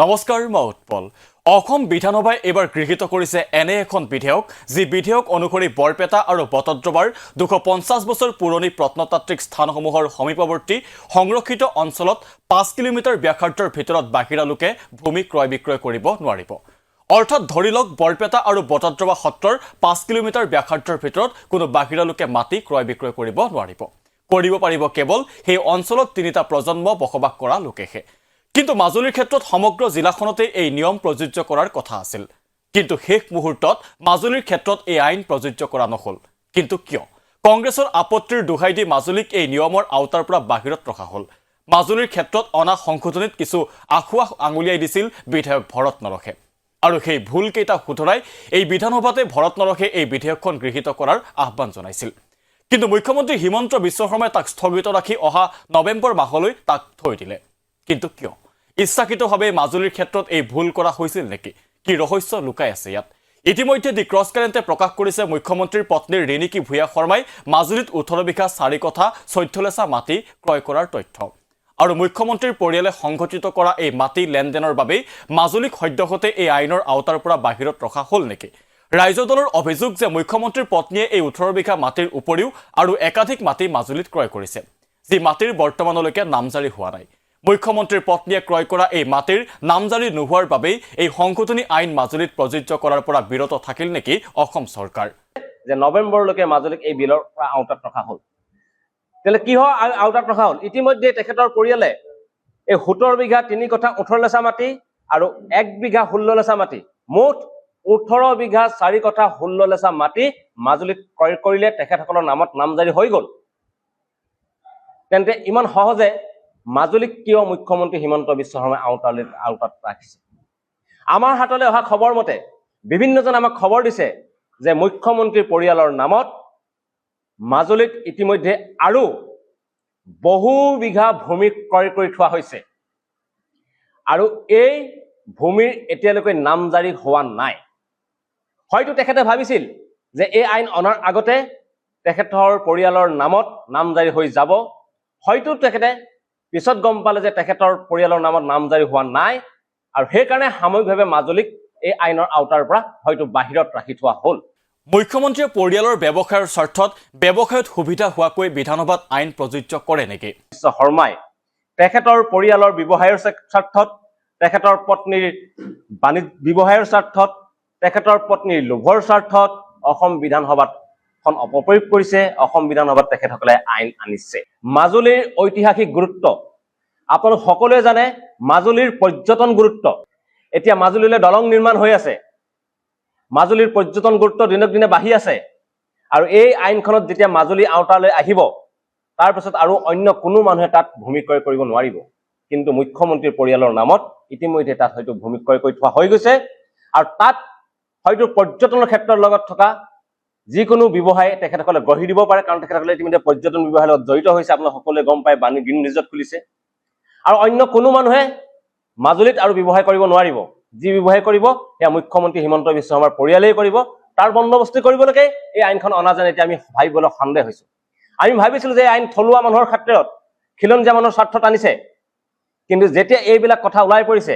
নমস্কাৰ মই উৎপল অসম বিধানসভাই এবাৰ গৃহীত কৰিছে এনে এখন বিধেয়ক যি বিধেয়ক অনুসৰি বৰপেটা আৰু বটদ্ৰৱাৰ 250 বছৰ পুৰণি প্ৰত্নতাত্ত্বিক স্থানসমূহৰ সমীপৱৰ্তী সংৰক্ষিত অঞ্চলত 5 কিলোমিটাৰ ব্যাসাৰ্ধৰ ভিতৰত বাহিৰা লোকে ভূমি ক্ৰয় বিক্ৰয় কৰিব নোৱাৰিব। অৰ্থাৎ ধৰি লওক বৰপেটা আৰু বটদ্ৰৱা সত্ৰৰ 5 কিলোমিটাৰ ব্যাসাৰ্ধৰ ভিতৰত কোনো বাহিৰা লোকে মাটি ক্ৰয় বিক্ৰয় কৰিব নোৱাৰিব। কৰিব পাৰিব কেৱল সেই অঞ্চলত তিনিটা প্ৰজন্ম বসবাস কৰা লোকেহে। কিন্তু মাজুলীৰ ক্ষেত্ৰত সমগ্ৰ জিলাখনতে এই নিয়ম প্ৰযোজ্য কৰাৰ কথা আছিল। কিন্তু শেষ মুহূৰ্তত মাজুলীৰ ক্ষেত্ৰত এই আইন প্ৰযোজ্য কৰা নহল। কিন্তু কিয়? কংগ্ৰেছৰ আপত্তিৰ দুহাই দি মাজুলীক এই নিয়মৰ আওতাৰ পৰা বাহিৰত ৰখা হল। মাজুলীৰ ক্ষেত্ৰত অনা সংশোধনীত কিছু আখুৱা আঙুলিয়াই দিছিল বিধায়ক ভৰত নৰখে। আৰু সেই ভুলকেইটা শুধৰাই এই বিধানসভাতে ভৰত নৰখে এই বিধেয়কখন গৃহীত কৰাৰ আহ্বান জনাইছিল। কিন্তু মুখ্যমন্ত্ৰী হিমন্ত বিশ্ব শৰ্মাই তাক স্থগিত ৰাখি অহা নৱেম্বৰ মাহলৈ তাক থৈ দিলে। কিন্তু কিয়? ইচ্ছাকৃতভাৱে মাজুলীৰ ক্ষেত্ৰত এই ভুল কৰা হৈছিল নেকি? কি ৰহস্য লুকাই আছে ইয়াত? ইতিমধ্যে দি ক্ৰছ কাৰেণ্টে প্ৰকাশ কৰিছে মুখ্যমন্ত্ৰীৰ পত্নী ৰেণিকী ভূঞা শৰ্মাই মাজুলীত 18 বিঘা 4 কঠা 14 লেচা মাটি ক্ৰয় কৰাৰ তথ্য। আৰু মুখ্যমন্ত্ৰীৰ পৰিয়ালে সংঘটিত কৰা এই মাটি লেনদেনৰ বাবেই মাজুলীক সদ্যহতে এই আইনৰ আওতাৰ পৰা বাহিৰত ৰখা হল নেকি? ৰাইজৰ দলৰ অভিযোগ যে মুখ্যমন্ত্ৰীৰ পত্নীয়ে এই 18 বিঘা মাটিৰ উপৰিও আৰু একাধিক মাটি মাজুলীত ক্ৰয় কৰিছে, যি মাটিৰ বৰ্তমানলৈকে নামজাৰি হোৱা নাই। মুখ্যমন্ত্ৰীৰ পত্নীয়ে ক্ৰয় কৰা এই মাটিৰ নামজাৰি নোহোৱাৰ বাবেই এই সংশোধনী আইন মাজুলীত প্ৰযোজ্য কৰাৰ পৰা বিৰত থাকিল নেকি অসম চৰকাৰ? যে নৱেম্বৰলৈকে মাজুলীক এই বিলৰ পৰা আওতাত ৰখা হল। তেলে কি হয় আওতাত ৰখা হল? ইতিমধ্যে তেখেতৰ পৰিয়ালে এই 17 বিঘা 3 কঠা 18 লেচা মাটি আৰু 1 বিঘা 16 লেচা মাটি, মুঠ 18 বিঘা 4 কঠা 16 লেচা মাটি মাজুলীত ক্ৰয় কৰিলে। তেখেতসকলৰ নামত নামজাৰি হৈ গল। তেন্তে ইমান সহজে মাজুলীক কিয় মুখ্যমন্ত্ৰী হিমন্ত বিশ্ব শৰ্মাই আওতাত ৰাখিছে? আমাৰ হাতলৈ অহা খবৰ মতে বিভিন্নজন আমাক খবৰ দিছে যে মুখ্যমন্ত্ৰীৰ পৰিয়ালৰ নামত মাজুলীত ইতিমধ্যে আৰু বহু বিঘা ভূমি ক্ৰয় কৰি থোৱা হৈছে আৰু এই ভূমিৰ এতিয়ালৈকে নামজাৰি হোৱা নাই। হয়তো তেখেতে ভাবিছিল যে এই আইন অনাৰ আগতে তেখেতৰ পৰিয়ালৰ নামত নামজাৰি হৈ যাব। হয়তো তেখেতে পিছত গম পালে যে তেখেতৰ পৰিয়ালৰ নামত নামজাৰি হোৱা নাই আৰু সেইকাৰণে সাময়িকভাৱে মাজুলীক এই আইনৰ আওতাৰ পৰা হয়তো বাহিৰত ৰাখি থোৱা হল। মুখ্যমন্ত্ৰীয়ে পৰিয়ালৰ ব্যৱসায়ৰ স্বাৰ্থত ব্যৱসায়ত সুবিধা হোৱাকৈ বিধানসভাত আইন প্ৰযোজ্য কৰে নেকি? শৰ্মাই তেখেতৰ পৰিয়ালৰ ব্যৱসায়ৰ স্বাৰ্থত, তেখেতৰ পত্নীৰ ব্যৱসায়ৰ স্বাৰ্থত, তেখেতৰ পত্নীৰ লোভৰ স্বাৰ্থত অসম বিধানসভাত অপপ্ৰয়োগ কৰিছে। অসম বিধানসভাত তেখেতসকলে আইন আনিছে। মাজুলীৰ ঐতিহাসিক গুৰুত্ব আপোনালোক সকলোৱে জানে। মাজুলীৰ পৰ্যটন গুৰুত্ব, এতিয়া মাজুলীলৈ দলং নিৰ্মাণ হৈ আছে। মাজুলীৰ পৰ্যটন গুৰুত্ব দিনক দিনে বাঢ়ি আছে। আৰু এই আইনখনত যেতিয়া মাজুলী আওতালৈ আহিব, তাৰ পিছত আৰু অন্য কোনো মানুহে তাত ভূমি ক্ৰয় কৰিব নোৱাৰিব। কিন্তু মুখ্যমন্ত্ৰীৰ পৰিয়ালৰ নামত ইতিমধ্যে তাত হয়তো ভূমি ক্ৰয় কৰি থোৱা হৈ গৈছে। আৰু তাত হয়তো পৰ্যটনৰ ক্ষেত্ৰৰ লগত থকা যিকোনো ব্যৱসায় তেখেতসকলে গঢ়ি দিব পাৰে, কাৰণ তেখেতসকলে ইতিমধ্যে পৰ্যটন ব্যৱসায়ৰ লগত জড়িত হৈছে। আপোনালোক সকলোৱে গম পায় বাণী গ্ৰীণ ৰিজৰ্ট খুলিছে। আৰু অন্য কোনো মানুহে মাজুলীত আৰু ব্যৱসায় কৰিব নোৱাৰিব। যি ব্যৱসায় কৰিব সেয়া মুখ্যমন্ত্ৰী হিমন্ত বিশ্ব শৰ্মাৰ পৰিয়ালেই কৰিব। তাৰ বন্দোবস্তি কৰিবলৈকে এই আইনখন অনা যেন এতিয়া আমি ভাবিবলৈ সন্দেহ হৈছো। আমি ভাবিছিলো যে এই আইন থলুৱা মানুহৰ ক্ষেত্ৰত খিলঞ্জীয়া মানুহৰ স্বাৰ্থত আনিছে, কিন্তু যেতিয়া এইবিলাক কথা ওলাই পৰিছে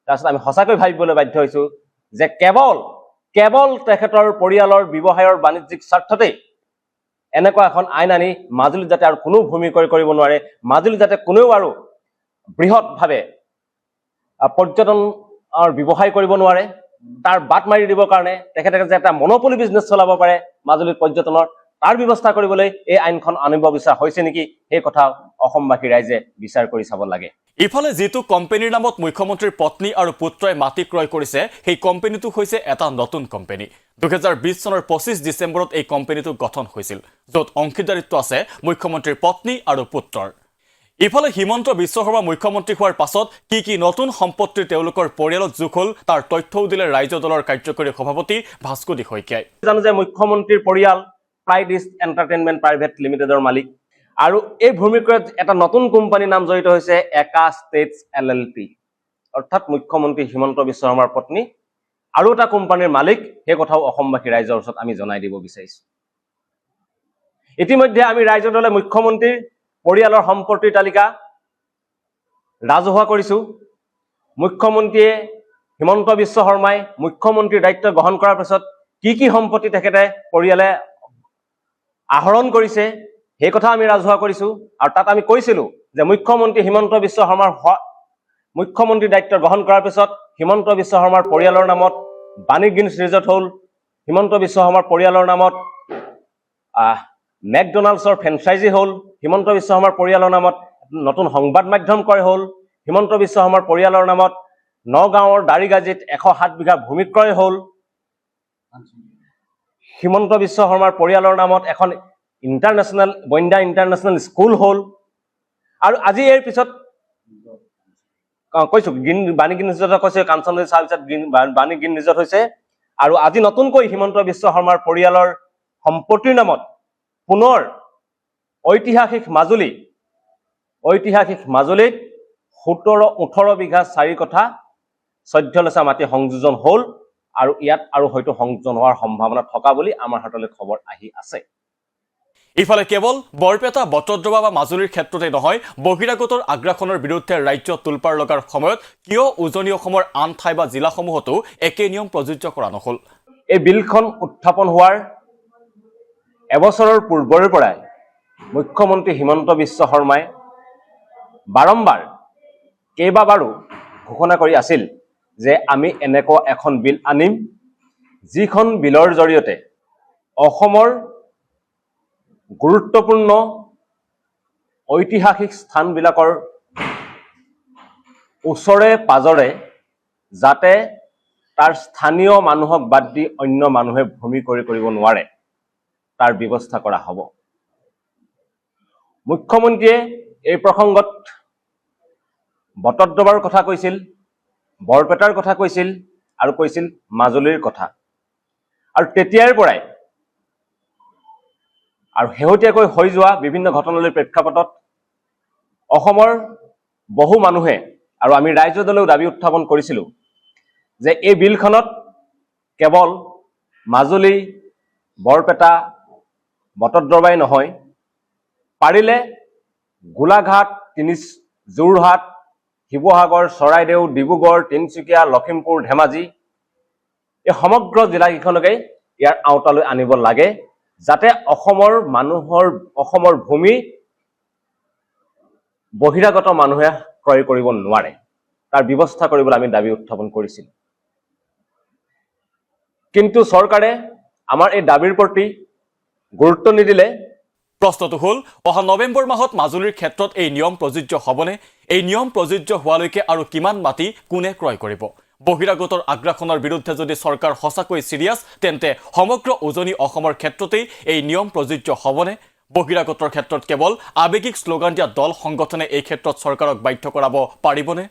তাৰপিছত আমি সঁচাকৈ ভাবিবলৈ বাধ্য হৈছো যে কেৱল তেখেতৰ পৰিয়ালৰ ব্যৱসায়ৰ বাণিজ্যিক স্বাৰ্থতেই এনেকুৱা এখন আইন আনি মাজুলীত যাতে আৰু কোনো ভূমি ক্ৰয় কৰিব নোৱাৰে, মাজুলীত যাতে কোনেও আৰু বৃহৎভাৱে পৰ্যটনৰ ব্যৱসায় কৰিব নোৱাৰে, তাৰ বাট মাৰি দিবৰ কাৰণে তেখেতে যে এটা মনোপলি বিজনেছ চলাব পাৰে মাজুলীত পৰ্যটনৰ, তাৰ ব্যৱস্থা কৰিবলৈ এই আইনখন আনিব বিচৰা হৈছে নেকি? সেই কথা অসমবাসী ৰাইজে বিচাৰ কৰি চাব লাগে। ইফালে যিটো কোম্পানীৰ নামত মুখ্যমন্ত্ৰীৰ পত্নী আৰু পুত্ৰই মাটি ক্ৰয় কৰিছে, সেই কোম্পানীটো হৈছে এটা নতুন কোম্পানী। 2020 চনৰ 25 ডিচেম্বৰত এই কোম্পানীটো গঠন হৈছিল, য'ত অংশীদাৰিত্ব আছে মুখ্যমন্ত্ৰীৰ পত্নী আৰু পুত্ৰৰ। ইফালে হিমন্ত বিশ্ব শৰ্মা মুখ্যমন্ত্ৰী হোৱাৰ পাছত কি নতুন সম্পত্তিৰ তেওঁলোকৰ পৰিয়ালত যোগ হল, তাৰ তথ্যও দিলে ৰাইজৰ দলৰ কাৰ্যকৰী সভাপতি ভাস্কুদি শইকীয়াই। জানো যে মুখ্যমন্ত্ৰীৰ পৰিয়াল প্ৰাইডিছ এণ্টাৰটেইনমেণ্ট প্ৰাইভেট লিমিটেডৰ মালিক। আৰু এই ভূমি ক্ৰয়ত এটা নতুন কোম্পানীৰ নাম জড়িত হৈছে একা ষ্টেটছ LLP, অৰ্থাৎ মুখ্যমন্ত্ৰী হিমন্ত বিশ্ব শৰ্মাৰ পত্নী আৰু এটা কোম্পানীৰ মালিক। সেই কথাও অসমবাসী ৰাইজৰ ওচৰত আমি জনাই দিব বিচাৰিছো। ইতিমধ্যে আমি ৰাইজৰ দলে মুখ্যমন্ত্ৰীৰ পৰিয়ালৰ সম্পত্তিৰ তালিকা ৰাজহুৱা কৰিছো। মুখ্যমন্ত্ৰীয়ে হিমন্ত বিশ্ব শৰ্মাই মুখ্যমন্ত্ৰীৰ দায়িত্ব গ্ৰহণ কৰাৰ পিছত কি সম্পত্তি তেখেতে পৰিয়ালে আহৰণ কৰিছে সেই কথা আমি ৰাজহুৱা কৰিছো আৰু তাত আমি কৈছিলো যে মুখ্যমন্ত্ৰী হিমন্ত বিশ্ব শৰ্মাৰ মুখ্যমন্ত্ৰীৰ দায়িত্ব গ্ৰহণ কৰাৰ পিছত হিমন্ত বিশ্ব শৰ্মাৰ পৰিয়ালৰ নামত বাণী গিনিছ ৰিজৰ্ট হ'ল, হিমন্ত বিশ্ব শৰ্মাৰ পৰিয়ালৰ নামত মেকডনাল্ডছৰ ফ্ৰেঞ্চাইজি হ'ল, হিমন্ত বিশ্ব শৰ্মাৰ পৰিয়ালৰ নামত নতুন সংবাদ মাধ্যম ক্ৰয় হ'ল, হিমন্ত বিশ্ব শৰ্মাৰ পৰিয়ালৰ নামত নগাঁৱৰ দাৰিগাজীত 107 বিঘা ভূমি ক্ৰয় হ'ল, হিমন্ত বিশ্ব শৰ্মাৰ পৰিয়ালৰ নামত এখন বইন্দা ইণ্টাৰনেশ্যনেল স্কুল হ'ল। আৰু আজি ইয়াৰ পিছত কৈছো বাণী গিনিছ ৰিজৰ্ট কৈছে, কাঞ্চনজী চাহ বাণী গিনিছ ৰিজৰ্ট হৈছে। আৰু আজি নতুনকৈ হিমন্ত বিশ্ব শৰ্মাৰ পৰিয়ালৰ সম্পত্তিৰ নামত পুনৰ ঐতিহাসিক মাজুলীত 17-18 বিঘা 4 কঠা 14 লেচা মাটি সংযোজন হ'ল আৰু ইয়াত আৰু হয়তো সংযোজন হোৱাৰ সম্ভাৱনা থকা বুলি আমাৰ হাতলৈ খবৰ আহি আছে। ইফালে কেৱল বৰপেটা, বটদ্ৰৱা বা মাজুলীৰ ক্ষেত্ৰতে নহয়, বহিৰাগতৰ আগ্ৰাসনৰ বিৰুদ্ধে ৰাজ্য তোলপাৰ লগাৰ সময়ত কিয় উজনি অসমৰ আন ঠাই বা জিলাসমূহতো একে নিয়ম প্ৰযোজ্য কৰা নহল? এই বিলখন উত্থাপন হোৱাৰ এবছৰৰ পূৰ্বৰে পৰাই মুখ্যমন্ত্ৰী হিমন্ত বিশ্ব শৰ্মাই বাৰম্বাৰ কেইবাবাৰো ঘোষণা কৰি আছিল যে আমি এনেকুৱা এখন বিল আনিম যিখন বিলৰ জৰিয়তে অসমৰ গুৰুত্বপূৰ্ণ ঐতিহাসিক স্থানবিলাকৰ ওচৰে পাজৰে যাতে তাৰ স্থানীয় মানুহক বাদ দি অন্য মানুহে ভূমি কৰিব নোৱাৰে তাৰ ব্যৱস্থা কৰা হ'ব। মুখ্যমন্ত্ৰীয়ে এই প্ৰসংগত বটদ্ৰৱাৰ কথা কৈছিল, বৰপেটাৰ কথা কৈছিল আৰু কৈছিল মাজুলীৰ কথা। আৰু তেতিয়াৰ পৰাই আৰু শেহতীয়াকৈ হৈ যোৱা বিভিন্ন ঘটনালৈ প্ৰেক্ষাপটত অসমৰ বহু মানুহে আৰু আমি ৰাইজৰ দলেও দাবী উত্থাপন কৰিছিলো যে এই বিলখনত কেৱল মাজুলী, বৰপেটা, বটদ্ৰৱাই নহয়, পাৰিলে গোলাঘাট, যোৰহাট, শিৱসাগৰ, চৰাইদেউ, ডিব্ৰুগড়, তিনিচুকীয়া, লখিমপুৰ, ধেমাজি এই সমগ্ৰ জিলাকেইখনকে ইয়াৰ আওতালৈ আনিব লাগে যাতে অসমৰ ভূমি বহিৰাগত মানুহে ক্ৰয় কৰিব নোৱাৰে তাৰ ব্যৱস্থা কৰিবলৈ আমি দাবী উত্থাপন কৰিছিল। কিন্তু চৰকাৰে আমাৰ এই দাবীৰ প্ৰতি গুৰুত্ব নিদিলে। প্ৰশ্নটো হ'ল, অহা নৱেম্বৰ মাহত মাজুলীৰ ক্ষেত্ৰত এই নিয়ম প্ৰযোজ্য হ'বনে? এই নিয়ম প্ৰযোজ্য হোৱালৈকে আৰু কিমান মাটি কোনে ক্ৰয় কৰিব? বহিৰাগতৰ আগ্ৰাসনৰ বিৰুদ্ধে যদি চৰকাৰ সঁচাকৈ চিৰিয়াছ, তেন্তে সমগ্ৰ উজনি অসমৰ ক্ষেত্ৰতেই এই নিয়ম প্ৰযোজ্য হ'বনে? বহিৰাগতৰ ক্ষেত্ৰত কেৱল আৱেগিক শ্লোগান দিয়া দল সংগঠনে এই ক্ষেত্ৰত চৰকাৰক বাধ্য কৰাব পাৰিবনে?